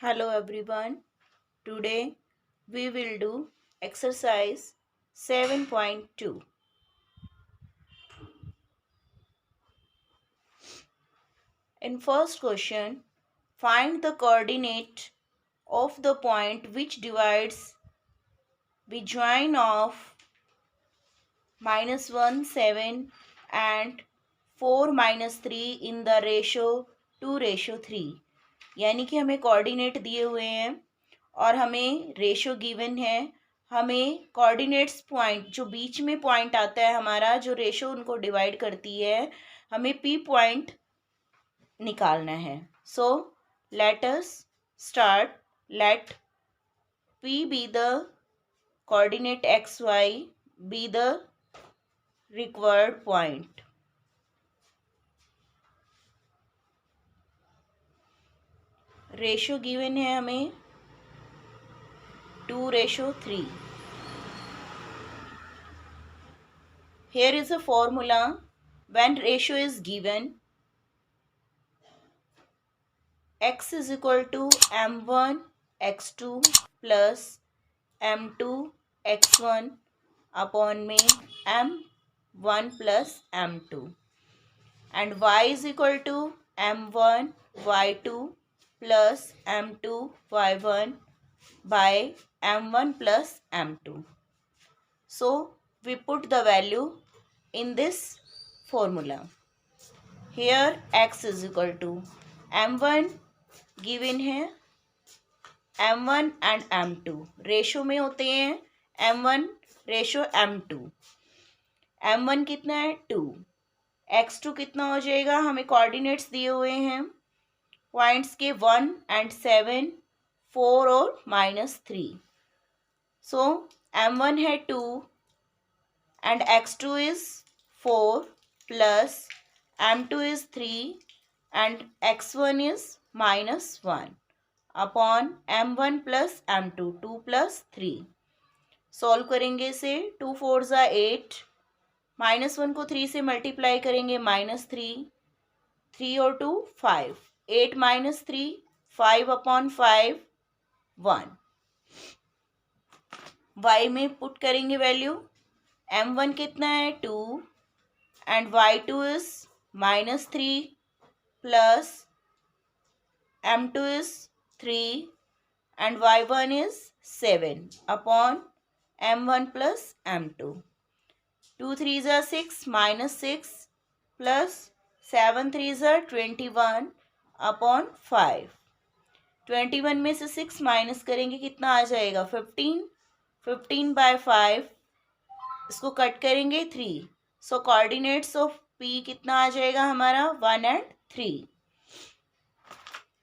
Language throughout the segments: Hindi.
Hello everyone. Today we will do exercise 7.2. In first question, find the coordinate of the point which divides join of -1, 7 and 4 -3 in the ratio 2:3। यानी कि हमें कोऑर्डिनेट दिए हुए हैं और हमें रेशो गिवन है। हमें कोऑर्डिनेट्स पॉइंट जो बीच में पॉइंट आता है हमारा, जो रेशो उनको डिवाइड करती है, हमें पी पॉइंट निकालना है। So let us start. Let P be the coordinate X Y be the required point. Ratio given है हमें 2:3। Here is a formula. When ratio is given, x is equal to m1 x2 plus m2 x1 upon में m1 plus m2, and y is equal to m1 y2 plus m2 y1 by m1 plus m2. So we put the value in this formula. Here x is equal to m1 given है, m1 and m2 रेशो में होते हैं, m1 रेशो m2। m1 कितना है 2, x2 कितना हो जाएगा, हमें कोऑर्डिनेट्स दिए हुए हैं पॉइंट्स के 1 and 7, 4 और -3। सो m1 है 2 and x2 is 4 plus m2 is 3 and x1 is -1 upon m1 plus m2, 2 plus 3। Solve करेंगे इसे, 2 4 ज़ा 8, -1 को 3 से मल्टीप्लाई करेंगे -3, 3 और 2 5, 8 -3 5 upon 5 1। y में पुट करेंगे वैल्यू, m1 कितना है 2 and y2 is -3 plus m2 is 3 and y1 is 7 upon m1 plus m2। 2 3 are 6 -6 plus 7 3 are 21 upon 5। 21 में से 6 माइनस करेंगे कितना आ जाएगा 15, 15 by 5, इसको कट करेंगे 3। सो कोऑर्डिनेट्स ऑफ पी कितना आ जाएगा हमारा 1 and 3।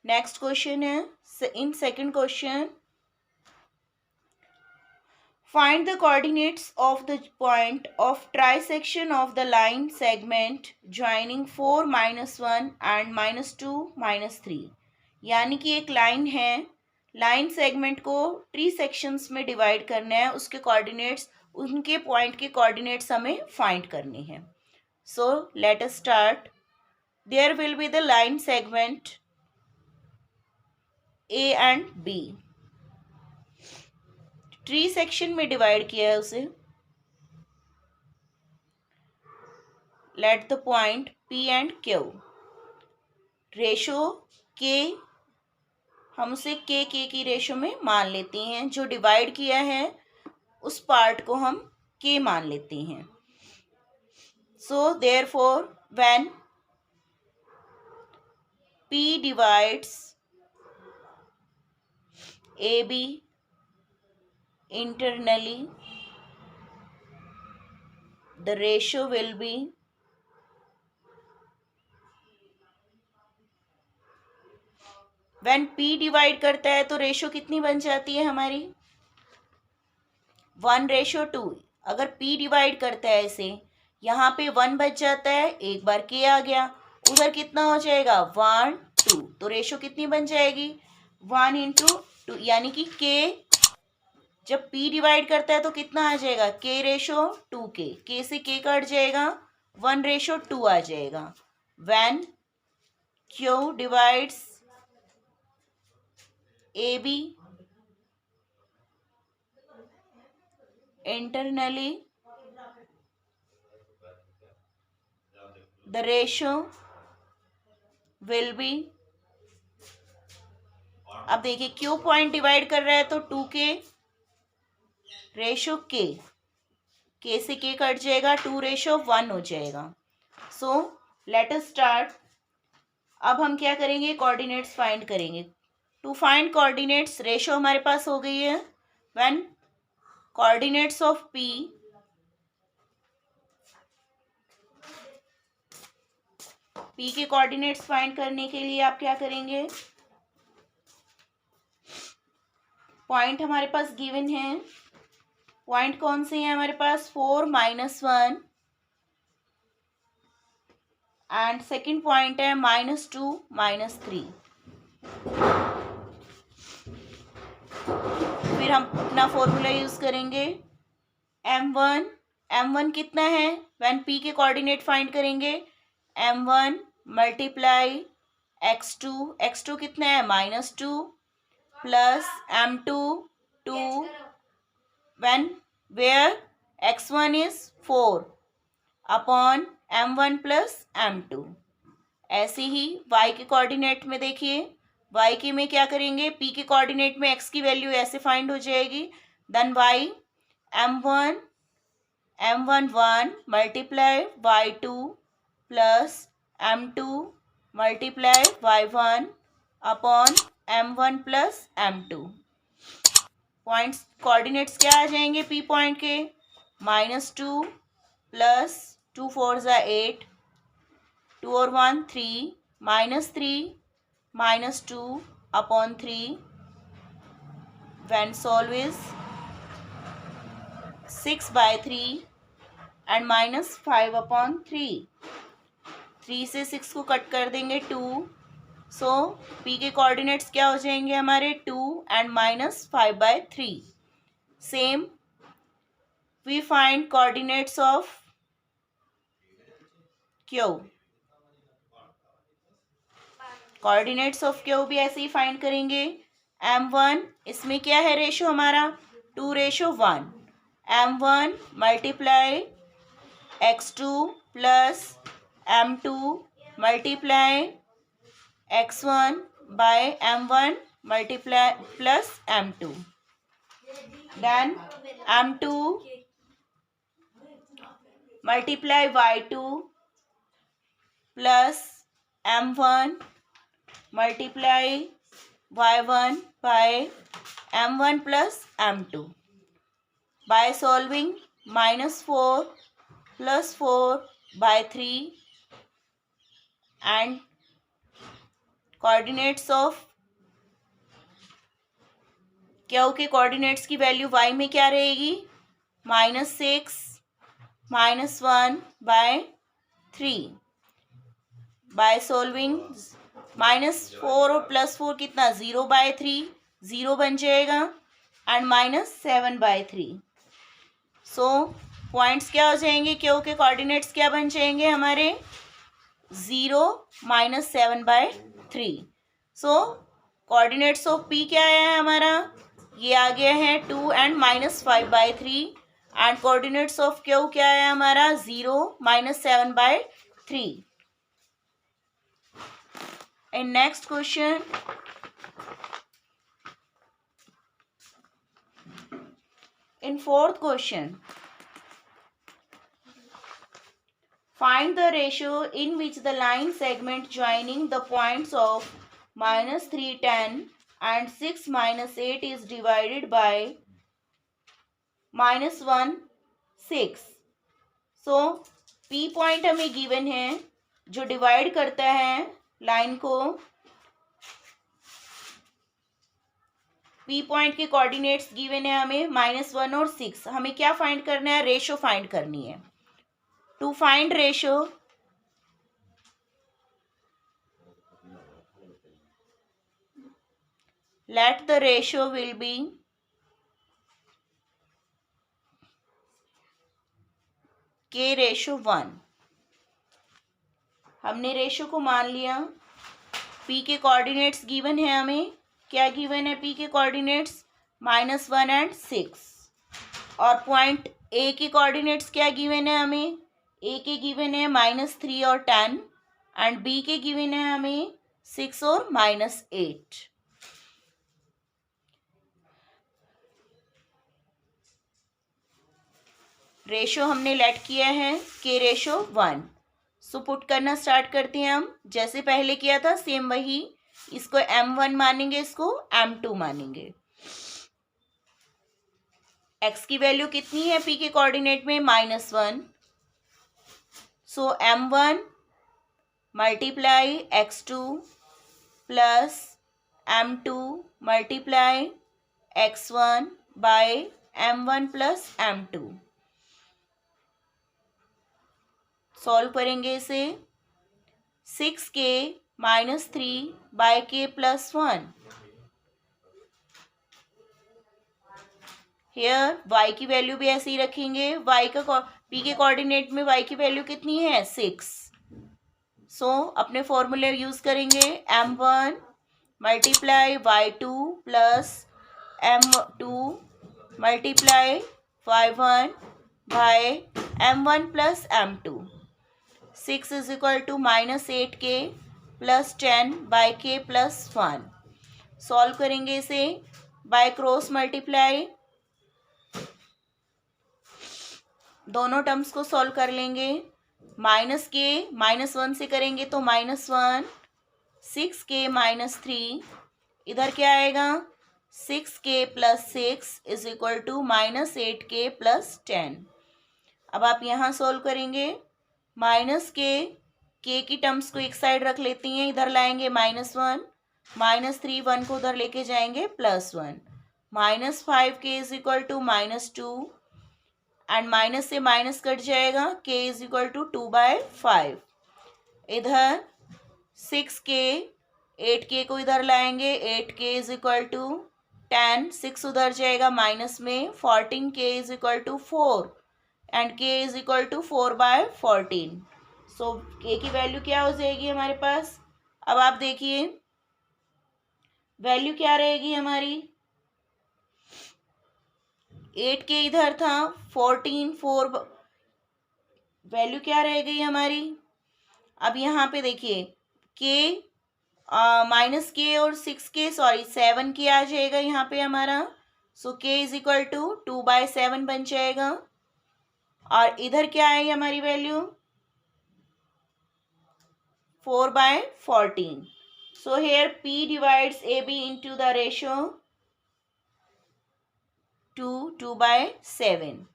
नेक्स्ट क्वेश्चन है, in second question find the coordinates of the point of trisection of the line segment joining 4 -1 and -2 -3। यानी कि एक लाइन है, लाइन सेगमेंट को ट्री सेक्शंस में डिवाइड करना है, उसके कोऑर्डिनेट्स, उनके पॉइंट के कोऑर्डिनेट्स हमें फाइंड करने हैं। So let us start. There will be the line segment A and B. Trisection में डिवाइड किया है उसे। Let the point P and Q, ratio के, हम उसे के की रेशो में मान लेते हैं। जो डिवाइड किया है उस पार्ट को हम के मान लेते हैं। So therefore when P divides AB internally, the ratio will be when P divide करता है तो रेशो कितनी बन जाती है हमारी 1:2। अगर P डिवाइड करता है इसे, यहाँ पे 1 बच जाता है, एक बार K आ गया, उधर कितना हो जाएगा 1 2, तो रेशो कितनी बन जाएगी 1 × 2, यानी कि K जब P डिवाइड करता है तो कितना आ जाएगा K रेशो 2K, K से K कट जाएगा 1:2 आ जाएगा। When Q divides AB internally the ratio will be, अब देखिए क्यू पॉइंट डिवाइड कर रहा है तो 2k रेशो के से के कट जाएगा, 2:1 हो जाएगा. सो लेट अस स्टार्ट. अब हम क्या करेंगे, कोऑर्डिनेट्स फाइंड करेंगे. टू फाइंड कोऑर्डिनेट्स रेशो हमारे पास हो गई है. व्हेन कोऑर्डिनेट्स ऑफ पी के कोऑर्डिनेट्स फाइंड करने के लिए आप क्या करेंगे, पॉइंट हमारे पास गिवन है. पॉइंट कौन से हैं हमारे पास, 4, -1 एंड सेकेंड पॉइंट है -2, -3. फिर हम अपना फॉर्मूला यूज करेंगे. m1 कितना है, व्हेन p के कोऑर्डिनेट फाइंड करेंगे, m1 मल्टीप्लाई x2 कितना है, -2 plus m2 2 when where x1 is 4 upon m1 plus m2. ऐसे ही y के कोऑर्डिनेट में देखिए, y के में क्या करेंगे, p के कोऑर्डिनेट में x की वैल्यू ऐसे फाइंड हो जाएगी. Then y m1 1 multiply y2 plus m2 multiply y1 upon m1 plus m2. Points coordinates क्या आ जाएंगे पी पॉइंट के, -2 प्लस 2 4 8, 2 और 1 3, -3 -2 upon 3. When solve is 6/3 and -5 upon 3. 3 से 6 को कट कर देंगे 2. सो p के कोऑर्डिनेट्स क्या हो जाएंगे हमारे, 2 and -5/3. Same we find coordinates of q. Coordinates of q भी ऐसे ही फाइंड करेंगे. m1 इसमें क्या है रेशो हमारा, 2:1. m1 multiply x2 plus m2 multiply x1 by m1 multiply plus m2. Then m2 multiply y2 plus m1 multiply y1 by m1 plus m2. By solving -4 plus 4/3 and coordinates of Q के कोऑर्डिनेट्स की वैल्यू y में क्या रहेगी, -6 -1/3. बाय सॉल्विंग -4 और +4 कितना, 0/3, 0 बन जाएगा एंड -7/3. सो पॉइंट्स क्या हो जाएंगे, क्यू के कोऑर्डिनेट्स क्या बन जाएंगे हमारे, 0 -7/3. सो कोऑर्डिनेट्स ऑफ p क्या है हमारा, ये आ गया है 2 and -5/3. And coordinates of q क्या है हमारा, 0 -7/3. And next question, in fourth question, find the ratio in which the line segment joining the points of -3 10 and 6 -8 is divided by -1 6. So P point हमें गिवन है जो डिवाइड करता है लाइन को. P पॉइंट के कोऑर्डिनेट्स गिवन है हमें -1 और 6. हमें क्या फाइंड करना है, रेशो फाइंड करनी है. To find ratio, let the ratio will be k:1. हमने रेशो को मान लिया. P के कोऑर्डिनेट्स गिवन है हमें क्या गिवन है पी के कोऑर्डिनेट्स? -1 एंड 6। और पॉइंट ए के कोऑर्डिनेट्स क्या गिवन है हमें? ए के गिवन है -3 और 10 एंड बी के गिवन है हमें 6 और -8। रेशो हमने लेट किया है के रेशो 1। सो पुट करना स्टार्ट करते हैं हम। जैसे पहले किया था सेम वही, इसको M1 मानेंगे, इसको M2 मानेंगे। x की वैल्यू कितनी है p के कोऑर्डिनेट में? -1। So M1 multiply x2 plus M2 multiply x1 by M1 plus M2। Solve करेंगे इसे। 6k -3 by k plus 1। Here y की वैल्यू भी ऐसे ही रखेंगे। y का p के कोऑर्डिनेट में y की वैल्यू कितनी है? 6। सो अपने फॉर्मूले यूज करेंगे। M1 multiply y2 plus M2 multiply y1 by M1 plus M2। 6 is equal to -8k plus 10 by k plus 1। Solve करेंगे इसे बाय क्रॉस मल्टीप्लाई। दोनों टर्म्स को सॉल्व कर लेंगे। -k -1 से करेंगे तो -1, 6k -3, इधर क्या आएगा? 6k plus 6 is equal to -8k plus 10। अब आप यहाँ सॉल्व करेंगे। -k की टर्म्स को एक साइड रख लेती हैं, इधर लाएंगे -1, -3 1 को उधर लेके जाएंगे +1, -5k is equal to -2 and minus से माइनस कट जाएगा, k इज इक्वल टू 2/5। इधर 6k 8k को इधर लाएंगे, 8k इज इक्वल टू 10, 6 उधर जाएगा माइनस में, 14k is equal to 4 and k is equal to 4/14। So k की वैल्यू क्या हो जाएगी हमारे पास? अब आप देखिए वैल्यू क्या रहेगी हमारी। 8k इधर था, 14 4 वैल्यू क्या रह गई हमारी? अब यहाँ पे देखिए k -k और 6k 7k आ जाएगा यहाँ पे हमारा। So k is equal to 2/7 बन जाएगा। और इधर क्या है हमारी value? 4/14। So here p divides ab into the ratio 2/7।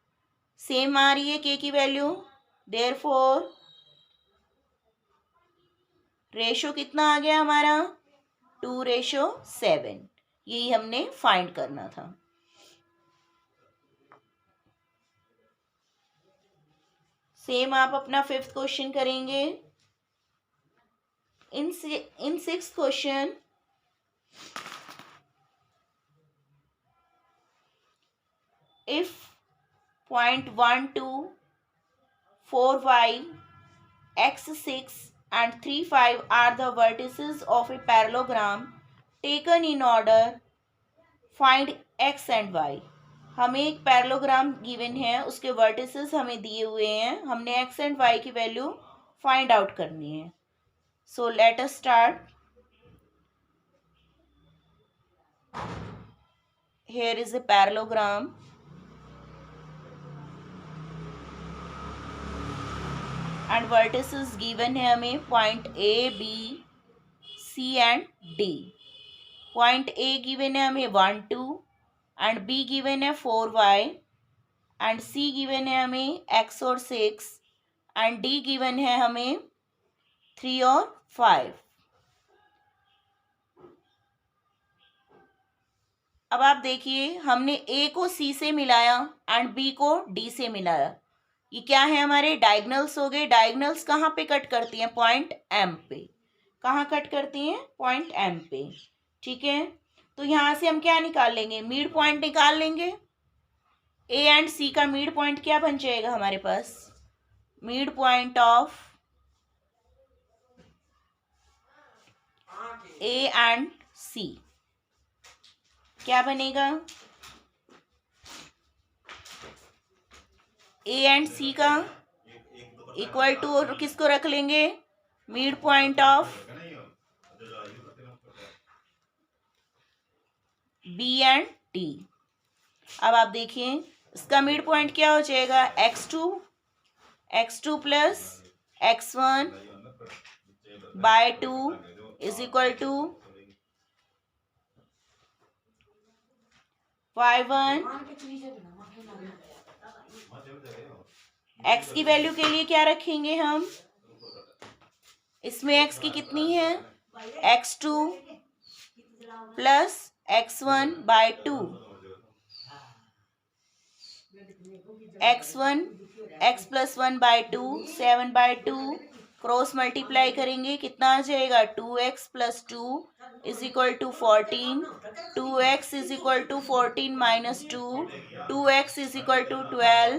Same आ रही है k की वैल्यू। देयरफॉर रेशो कितना आ गया हमारा? 2/7। यही हमने फाइंड करना था। सेम आप अपना 5th क्वेश्चन करेंगे। इन 6th question if 0.124y x6 and 3,5 are the vertices of a parallelogram taken in order, find x and y। हमें एक पैरेललोग्राम गिवन है, उसके वर्टिसेस हमें दिए हुए हैं, हमने x एंड y की वैल्यू फाइंड आउट करनी है। So let us start. Here is a parallelogram and vertices given है हमें point A, B, C and D। Point A given है हमें 1 2 एंड B गिवन है 4y एंड C गिवन है हमें x और 6 एंड D गिवन है हमें 3 और 5। अब आप देखिए हमने A को C से मिलाया एंड B को D से मिलाया। ये क्या है? हमारे डायगोनल्स हो गए। डायगोनल्स कहाँ पे कट करती हैं? पॉइंट M पे। कहाँ कट करती हैं? पॉइंट M पे। ठीक है, तो यहाँ से हम क्या निकाल लेंगे? मिड पॉइंट निकाल लेंगे। A एंड C का मिड पॉइंट क्या बन जाएगा हमारे पास? Mid point of A and C। क्या बनेगा? ए एंड सी का इक्वल टू और किसको रख लेंगे? Mid point of B and D. अब आप देखिए इसका मिड पॉइंट क्या हो जाएगा? x2 plus x1 by 2 is equal to y1। x की वैल्यू के लिए क्या रखेंगे हम? इसमें x की कितनी है? x2 plus x1 by 2। x plus 1 by 2 7 by 2 cross multiply करेंगे कितना आ जाएगा? 2x plus 2 is equal to 14। 2x is equal to 14 minus 2 2x is equal to 12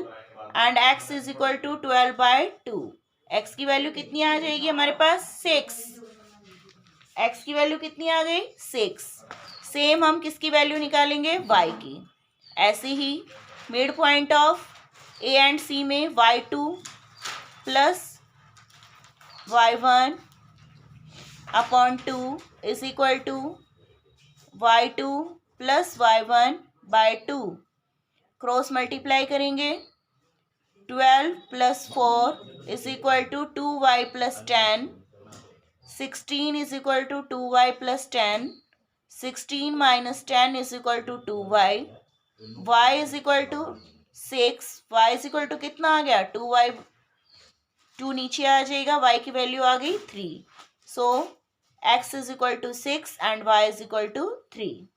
and x is equal to 12 by 2। x की वैल्यू कितनी आ जाएगी हमारे पास? 6। x की वैल्यू कितनी आ गई? 6। सेम हम किसकी वैल्यू निकालेंगे? y की। ऐसे ही mid point of A and C में y2 plus y1 upon 2 is equal to y2 plus y1 by 2 cross multiply करेंगे 12 plus 4 is equal to 2y plus 10। 16 is equal to 2y plus 10। 16 minus 10 is equal to 2y। y is equal to 6। y is equal to कितना आ गया? 2y। 2 नीचे आ जाएगा, y की वैल्यू आ गई 3। So x is equal to 6 and y is equal to 3।